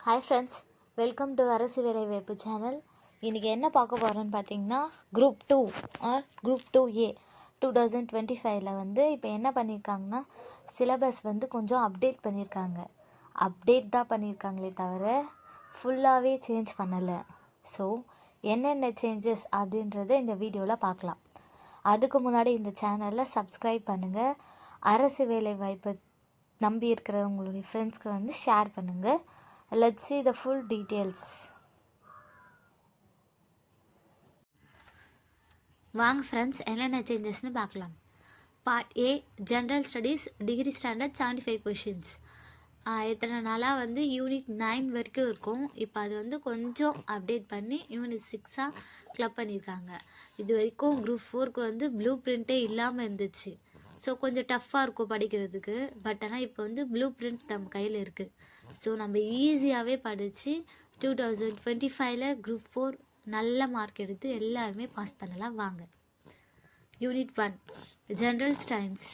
Hi friends, welcome to அரசு வேலைவாய்ப்பு channel. இன்றைக்கி என்ன பார்க்க போகிறோன்னு பார்த்தீங்கன்னா, குரூப் 2 ஆர் குரூப் 2A 2025 வந்து இப்போ என்ன பண்ணியிருக்காங்கன்னா, சிலபஸ் வந்து கொஞ்சம் அப்டேட் பண்ணியிருக்காங்க. அப்டேட் தான் பண்ணியிருக்காங்களே தவிர ஃபுல்லாகவே சேஞ்ச் பண்ணலை. ஸோ என்னென்ன சேஞ்சஸ் அப்படின்றத இந்த வீடியோவில் பார்க்கலாம். அதுக்கு முன்னாடி இந்த சேனலில் சப்ஸ்கிரைப் பண்ணுங்கள். அரசு வேலைவாய்ப்பை நம்பி இருக்கிற உங்களுடைய ஃப்ரெண்ட்ஸ்க்கு வந்து ஷேர் பண்ணுங்கள். Let's see the full details. வாங்க ஃப்ரெண்ட்ஸ், என்னென்ன சேஞ்சஸ்னு பார்க்கலாம். Part A, general studies degree standard 75 questions. எத்தனை நாளாக வந்து யூனிட் 9 வரைக்கும் இருக்கும். இப்போ அது வந்து கொஞ்சம் அப்டேட் பண்ணி யூனிட் 6ஆக கிளப் பண்ணியிருக்காங்க. இது வரைக்கும் குரூப் 4க்கு வந்து ப்ளூ பிரிண்ட்டே இல்லாமல் இருந்துச்சு. ஸோ கொஞ்சம் டஃப்பாக இருக்கும் படிக்கிறதுக்கு. பட் ஆனால் இப்போ வந்து ப்ளூ பிரிண்ட் நம்ம கையில் இருக்குது. ஸோ நம்ம ஈஸியாகவே படித்து 2025 குரூப் 4 நல்ல மார்க் எடுத்து எல்லாருமே பாஸ் பண்ணலாம். வாங்க. யூனிட் 1 ஜென்ரல் சயின்ஸ்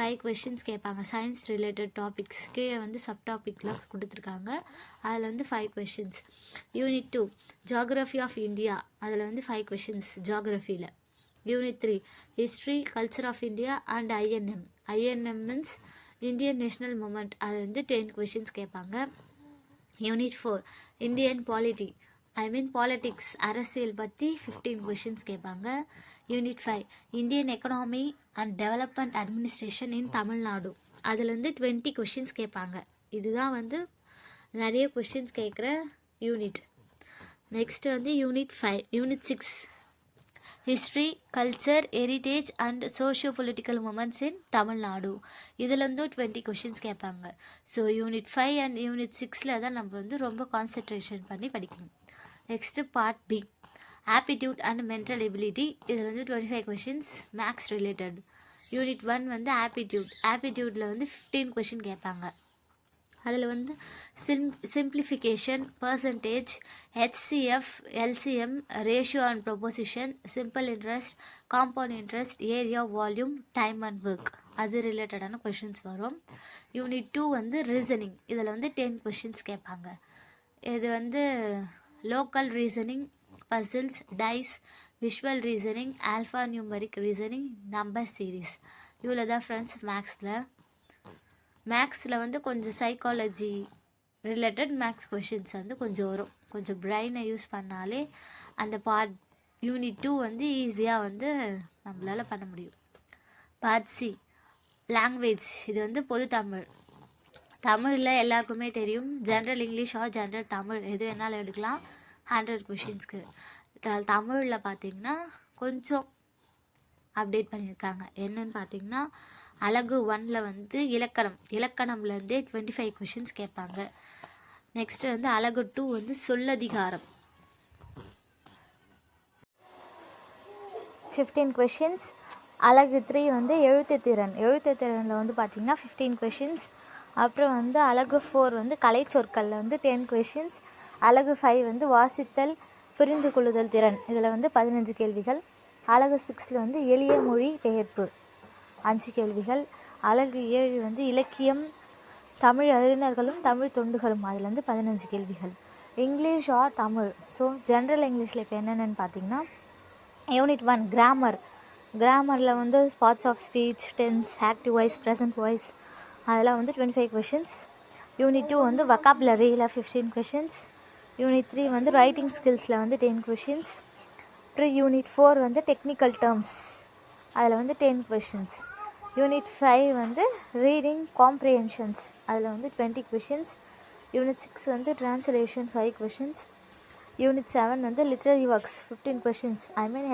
5 கொஷின்ஸ் கேட்பாங்க. சயின்ஸ் ரிலேட்டட் டாபிக்ஸ் கீழே வந்து சப்டாபிக்லாம் கொடுத்துருக்காங்க. அதில் வந்து 5 questions. Unit 2 geography of India, அதில் வந்து 5 கொஷின்ஸ் ஜியாகிரஃபியில். Unit 3 history culture of India and INM. INM means Indian national movement, அது வந்து 10 கொஷின்ஸ் கேட்பாங்க. யூனிட் 4 இந்தியன் பாலிட்டிக்ஸ் அரசியல் பற்றி 15 கொஷின்ஸ் கேட்பாங்க. Unit 5 Indian economy and development administration இன் தமிழ்நாடு, அதில் வந்து 20 கொஷின்ஸ் கேட்பாங்க. இதுதான் வந்து நிறைய கொஷின்ஸ் கேட்குற யூனிட். நெக்ஸ்ட்டு வந்து unit 6 history culture heritage and socio political movements in Tamil Nadu, இதுலேருந்து 20 கொஷின்ஸ் கேட்பாங்க. ஸோ யூனிட் 5 அண்ட் யூனிட் 6 தான் நம்ம வந்து ரொம்ப கான்சன்ட்ரேஷன் பண்ணி படிக்கணும். Next part B aptitude and mental ability, இதில் வந்து 25 கொஷின்ஸ் மேக்ஸ் ரிலேட்டட். யூனிட் 1 வந்து ஆப்டிடியூட்டில் வந்து 15 கொஷின் கேட்பாங்க. அதில் வந்து simplification, percentage, HCF, LCM, ratio and proposition, simple interest, compound interest, area, volume, time and work, அது ரிலேட்டடான கொஷின்ஸ் வரும். யூனிட் 2 வந்து ரீசனிங், இதில் வந்து 10 கொஷின்ஸ் கேட்பாங்க. இது வந்து logical reasoning, puzzles, dice, visual reasoning, alphanumeric reasoning, number series. இவ்வளோ தான் ஃப்ரெண்ட்ஸ் மேக்ஸில் வந்து கொஞ்சம் சைக்காலஜி ரிலேட்டட் மேக்ஸ் கொஷின்ஸ் வந்து கொஞ்சம் வரும். கொஞ்சம் பிரெயினை யூஸ் பண்ணாலே அந்த பார்ட் யூனிட் 2 வந்து ஈஸியாக வந்து நம்மளால் பண்ண முடியும். பார்ட் சி லாங்குவேஜ், இது வந்து பொது தமிழில் எல்லாருக்குமே தெரியும். General English or general Tamil எது வேணாலும் எடுக்கலாம். 100 கொஷின்ஸ்க்கு. தமிழில் பார்த்திங்கன்னா கொஞ்சம் அப்டேட் பண்ணியிருக்காங்க. என்னன்னு பார்த்தீங்கன்னா, அலகு 1ல் வந்து இலக்கணம்லேருந்தே 25 கொஷின்ஸ் கேட்பாங்க. நெக்ஸ்ட்டு வந்து அலகு 2 வந்து சொல்லதிகாரம் 15 கொஷின்ஸ். அலகு 3 வந்து எழுத்துத்திறனில் வந்து பார்த்திங்கன்னா 15 கொஷின்ஸ். அப்புறம் வந்து அலகு 4 வந்து கலை சொற்களில் வந்து 10 கொஷின்ஸ். அலகு 5 வந்து வாசித்தல் புரிந்து கொள்ளுதல் திறன், இதில் வந்து 15 கேள்விகள். அலகு 6ல் வந்து எளிய மொழி பெயர்ப்பு 5 கேள்விகள். அலகு 7 வந்து இலக்கியம், தமிழ் அறிஞர்களும் தமிழ் தொண்டுகளும், அதில் வந்து 15 கேள்விகள். English or Tamil. So general இங்கிலீஷில் இப்போ என்னென்னு பார்த்தீங்கன்னா, யூனிட் 1 கிராமரில் வந்து parts of speech, tense, active voice, present voice, அதெல்லாம் வந்து 25 கொஷின்ஸ். யூனிட் 2 வந்து வொக்காபுலரியில் 15 கொஷின்ஸ். யூனிட் 3 வந்து ரைட்டிங் ஸ்கில்ஸில் வந்து 10 கொஷின்ஸ். அப்புறம் யூனிட் 4 வந்து டெக்னிக்கல் டேர்ம்ஸ், அதில் வந்து 10 கொஷின்ஸ். யூனிட் 5 வந்து ரீடிங் காம்ப்ரிஹென்ஷன்ஸ், அதில் வந்து 20 கொஷின்ஸ். யூனிட் 6 வந்து ட்ரான்ஸ்லேஷன் 5 கொஷின்ஸ். யூனிட் 7 வந்து literary works 15 questions.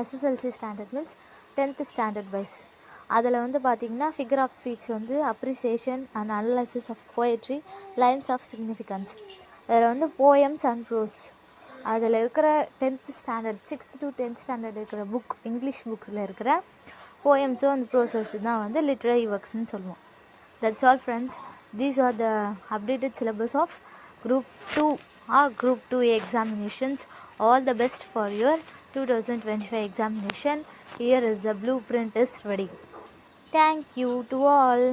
SSLC standard means 10th standard wise. அதில் வந்து பார்த்திங்கன்னா ஃபிகர் ஆஃப் ஸ்பீச் வந்து appreciation and analysis of poetry, lines of significance, அதில் வந்து போயம்ஸ் அண்ட் ப்ரோஸ். அதில் இருக்கிற 10th standard 6th to 10th standard இருக்கிற புக், இங்கிலீஷ் புக்கில் இருக்கிற போயம்ஸோ அந்த ப்ரோசஸ் தான் வந்து லிட்ரரி ஒர்க்ஸ்ன்னு சொல்லுவோம். That's all friends. These are the updated syllabus of group 2 or group 2A examinations. All the best for your 2025 examination. Here is the blueprint is ready. Thank you to all.